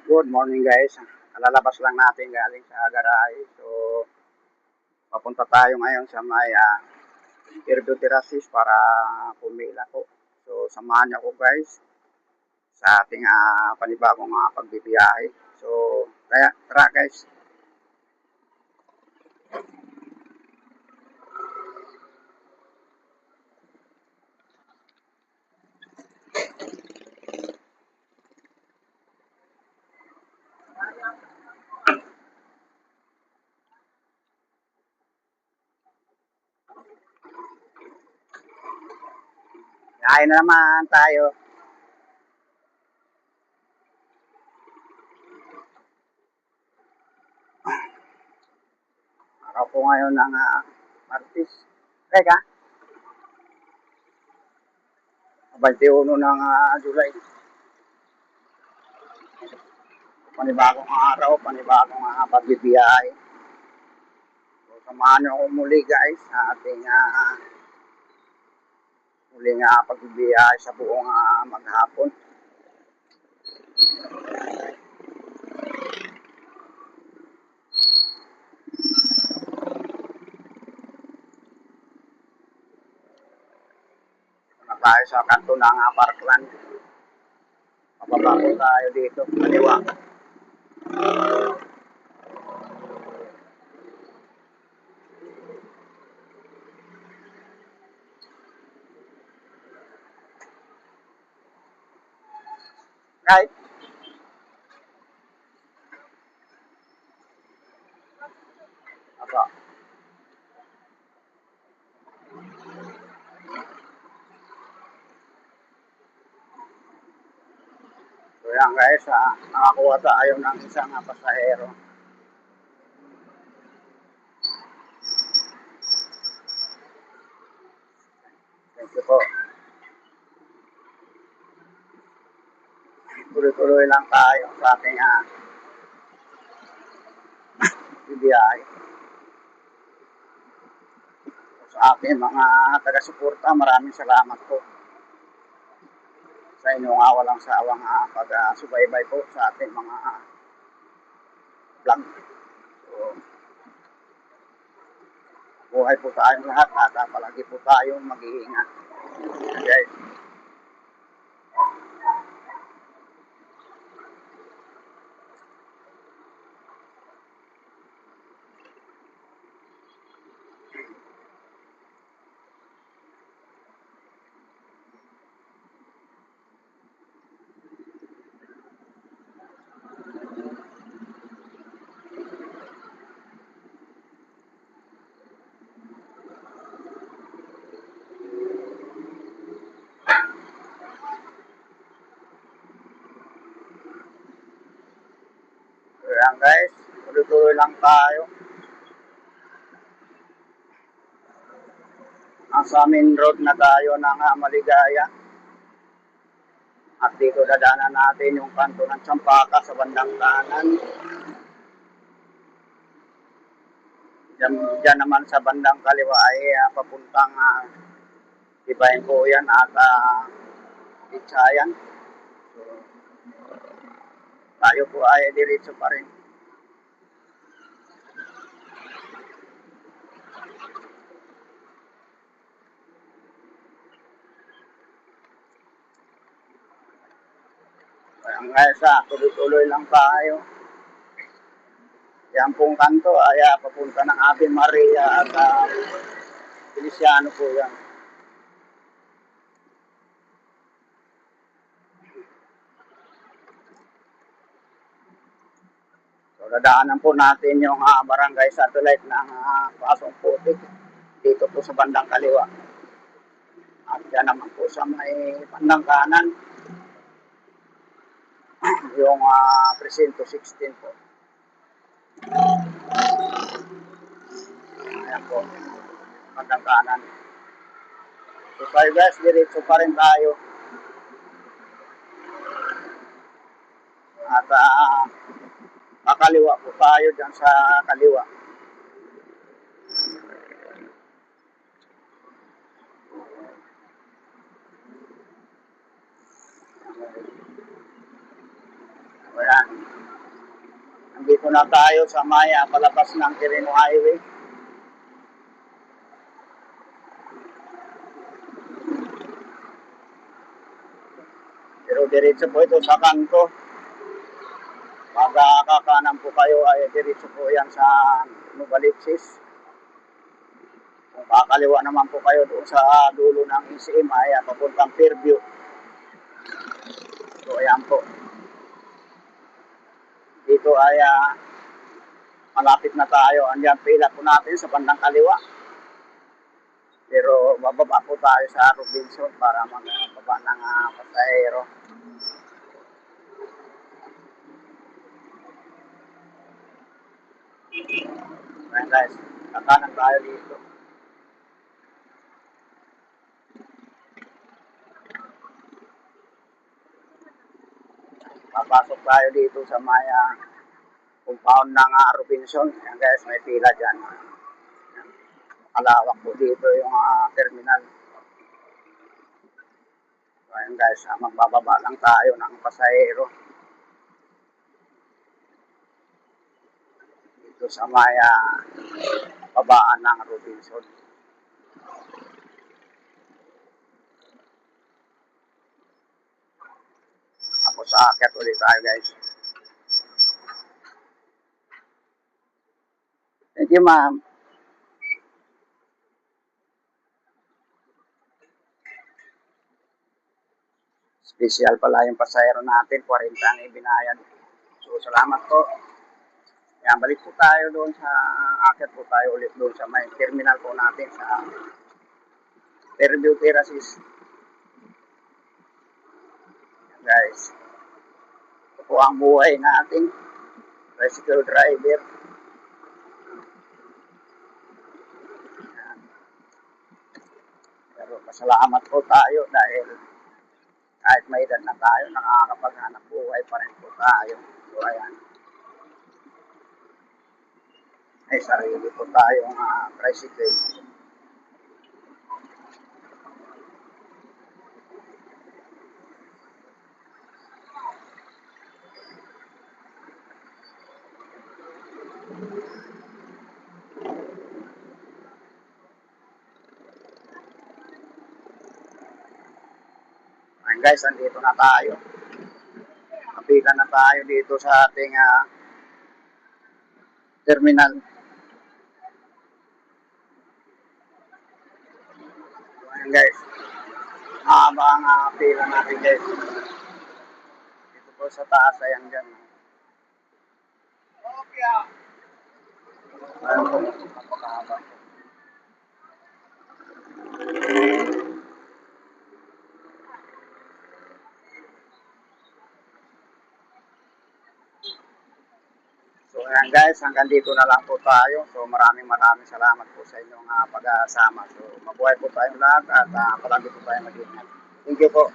Good morning guys. Kalalabas lang natin galing sa garahe. So, papunta tayo ngayon sa may Terraces para pumila ko. So, samahan niyo ako guys sa ating panibagong pagbibiyahe. So, kaya tara guys. Kain na naman tayo. Araw po ngayon ng Martes. Teka, 21 ng July. Panibagong araw, panibagong pagbibiyahe. So, samahan niyo ako muli guys sa ating muling pagbibiyahe sa buong maghapon. Tayo sa kanto ng Parkland. Pababa po tayo dito, kaliwa. Right? Apa. So yan guys, nakakuha tayo ng isang pasahero. Thank you po. Tuloy-tuloy lang tayo sa ating bibiyahe. Sa ating mga taga-suporta, maraming salamat po sa inyong walang sawang pag-subaybay po sa ating mga vlog. So, buhay po tayong lahat at palagi po tayong mag-iingat. Okay. Ayan guys, tuloy-tuloy lang tayo. Nasa main road na tayo ng Maligaya. At dito dadaanan natin yung kanto ng Champaka sa bandang kanan. Diyan naman sa bandang kaliwa ay papuntang Tibayan po yan at Itchayan. So, tayo po ay diretso pa rin. Kaya guys, tuloy-tuloy lang tayo. Yan pong kanto ay papunta ng Ave Maria at Feliciano po yan. So, dadaanan po natin yung barangay satellite ng Pasong Putik dito po sa bandang kaliwa. At yan naman po sa may bandang kanan yung Presinto 16 po. Ayan po, bandang kanan. So tayo guys, diretso pa rin tayo. At kakaliwa po tayo dyan sa kaliwa. Ayan. Dito na tayo sa Maya, palabas ng Quirino Highway. Pero diretso po ito sa kanto. Pag kakanan po kayo ay diretso po yan sa Novaliches. Kung kakaliwa naman po kayo doon sa dulo ng ECM ay papuntang Fairview. So ayan po. Dito ay malapit na tayo. Andiyan pila po natin sa bandang kaliwa. Pero bababa po tayo sa Robinson para magbaba ng pasahero. Ayan guys, kakanan tayo dito. Papasok tayo dito sa Maya compound ng Robinson. Ayan guys, may pila dyan. Malawak po dito yung terminal. So ayan guys, magbababa lang tayo ng pasahero. Dito sa Maya babaan ng Robinson. Tapos aakyat ulit tayo guys. Thank you ma'am. Special pala yung pasahero natin, 40 ang ibinayad. So salamat po. Yan, balik po tayo doon sa, aakyat po tayo ulit doon sa may terminal po natin sa Fairview Terraces. Guys, ito po ang buhay nating tricycle driver. Pero pasalamat po tayo dahil kahit may edad na tayo, nakakapaghanap buhay pa rin po tayo. So ayan, ay sarili po tayong tricycle. Ayan guys, andito na tayo. Kapila na tayo dito sa ating terminal. So, ayan guys, mahaba ang pila natin guys. Dito po sa taas, ayan dyan. Ayan po, napakahaba. So ayan guys, hanggang dito na lang po tayo. So maraming salamat po sa inyong pag-asama. So mabuhay po tayong lahat at palagi po tayong mag-ingat. Thank you po.